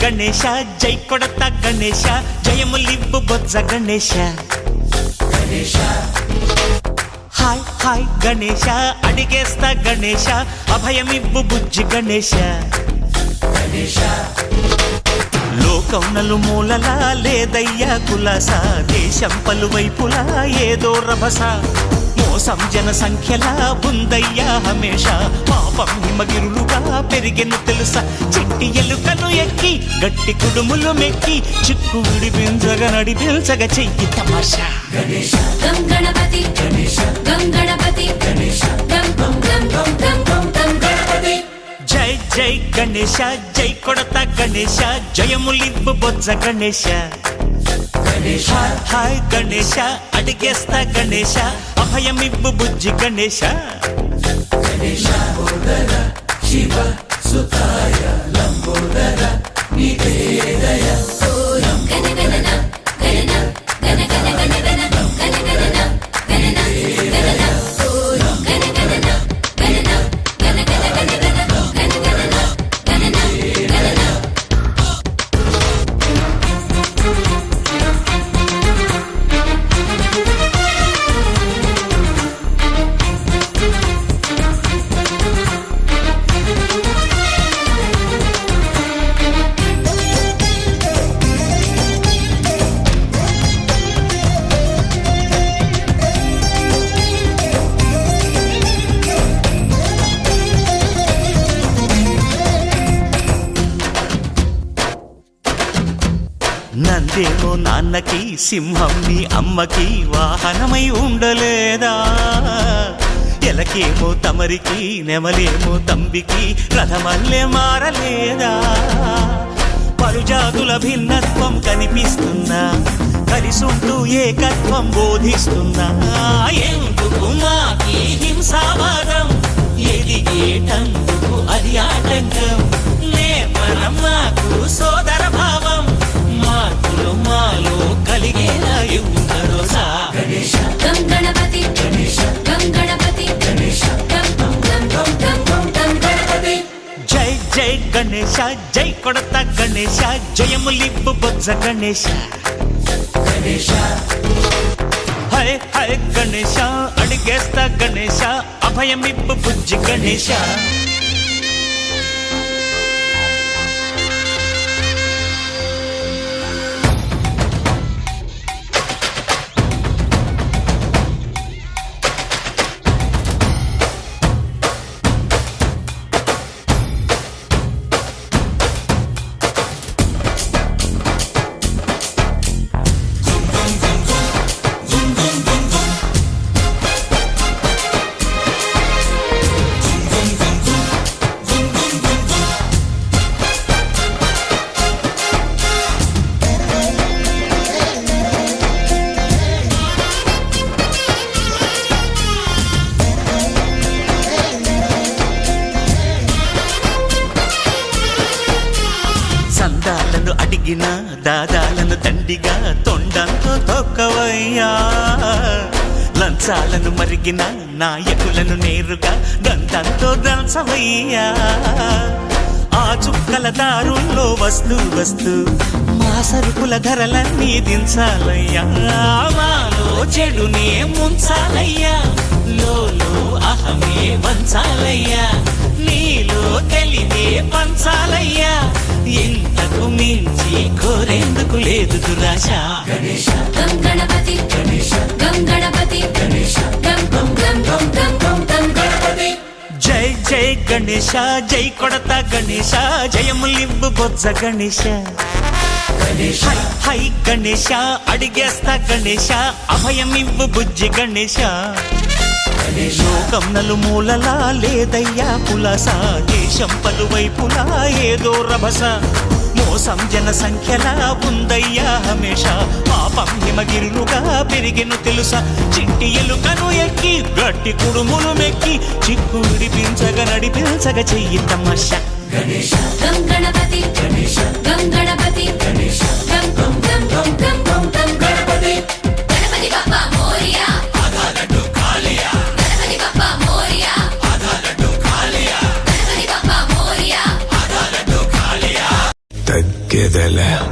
గణేశ జై కొడత గణేశ జయములివ్వు బొజ్జ Ganesha hi hi Ganesha అడిగేస్తా Ganesha అభయమివ్వు బుజ్జి గణేశ లోకం నలుమూలలా లేదయ్యా కులాస దేశం పలువైపులా ఏదో రభస మోసం జన సంఖ్యలా ఉందయ్యా హమేష పాపం హిమగిరులుగా పెరిగెను తెలుసా చిట్టి ఎలుకను ఎక్కి గట్టి కుడుములు మెక్కి చిక్కు విడిపించగా నడిపించగా చెయ్యి తమాషా గం గణపతి గం గణపతి గం గం గం గం గం గం గం గణపతి జై జై గణేశ జై కొడత గణేశ జయములివ్వు బొజ్జ గణేశ హాయ్ గణేశ అడిగేస్తా గణేశ అభయమివ్వు బుజ్జి గణేశ శివ సుతాయ లంబోదర నీదే దయ నందేమో నాన్నకి సింహం నీ అమ్మకి వాహనమై ఉండలేదా ఎలకేమో తమరికి నెమలేమో తంబికి రథమల్లే మారలేదా పలుజాతుల భిన్నత్వం కనిపిస్తున్నా కలిసుంటూ ఏకత్వం బోధిస్తున్నా ఎందుకు మాకి హింసావాదం ఎదిగేటందుకు అది ఆటంకం నేపరం మాకు సోదర భావం మార్పులు మాలో కలిగేలా భరోసా గం గణపతి గం గణపతి గం గం గం గం గం గం గణపతి జై జై గణేశ జై కొడత గణేశ జయములివ్వు బొజ్జ గణేశ హై హై గణేశ అడిగేస్తా గణేశ అభయమివ్వు బుజ్జి గణేశ అడిగిన దాదాలను దండిగా తొండంతో తొక్కవయ్యా లంచాలను మరిగిన నాయకులను నేరుగా దంతంతో దంచవయ్యా ఆ చుక్కల దారుల్లో వస్తూ వస్తూ మా సరుకుల ధరలన్నీ దించాలయ్యా మాలో చెడునే ముంచాలయ్యా లోలో అహమే వంచాలయ్యా నీలో తెలివే పంచాలయ్యా ఇంతకు మించి కోరేందుకు లేదు దురాశ గం గణపతి గం గణపతి గం గం గం గం గం గం గం గణపతి జై జై గణేశ జై కొడత గణేశ జయములివ్వు బొజ్జ గణేశ హై హై గణేశ అడిగేస్తా గణేశ అభయమివ్వు బుజ్జి గణేశ లోకం నలుమూలలా లేదయ్యా కులాస దేశం పలువైపులా ఏదో రభస మోసం జన సంఖ్యలా ఉందయ్యా హమేష పాపం హిమగిరులుగా పెరిగెను తెలుసా చిట్టి ఎలుకను ఎక్కి గట్టి కుడుములు మెక్కి చిక్కు నడిపించగ చెయ్యి తమాష గణేశ గం గణపతి గణేశ గం గణపతి గణేశ గం గం గం గం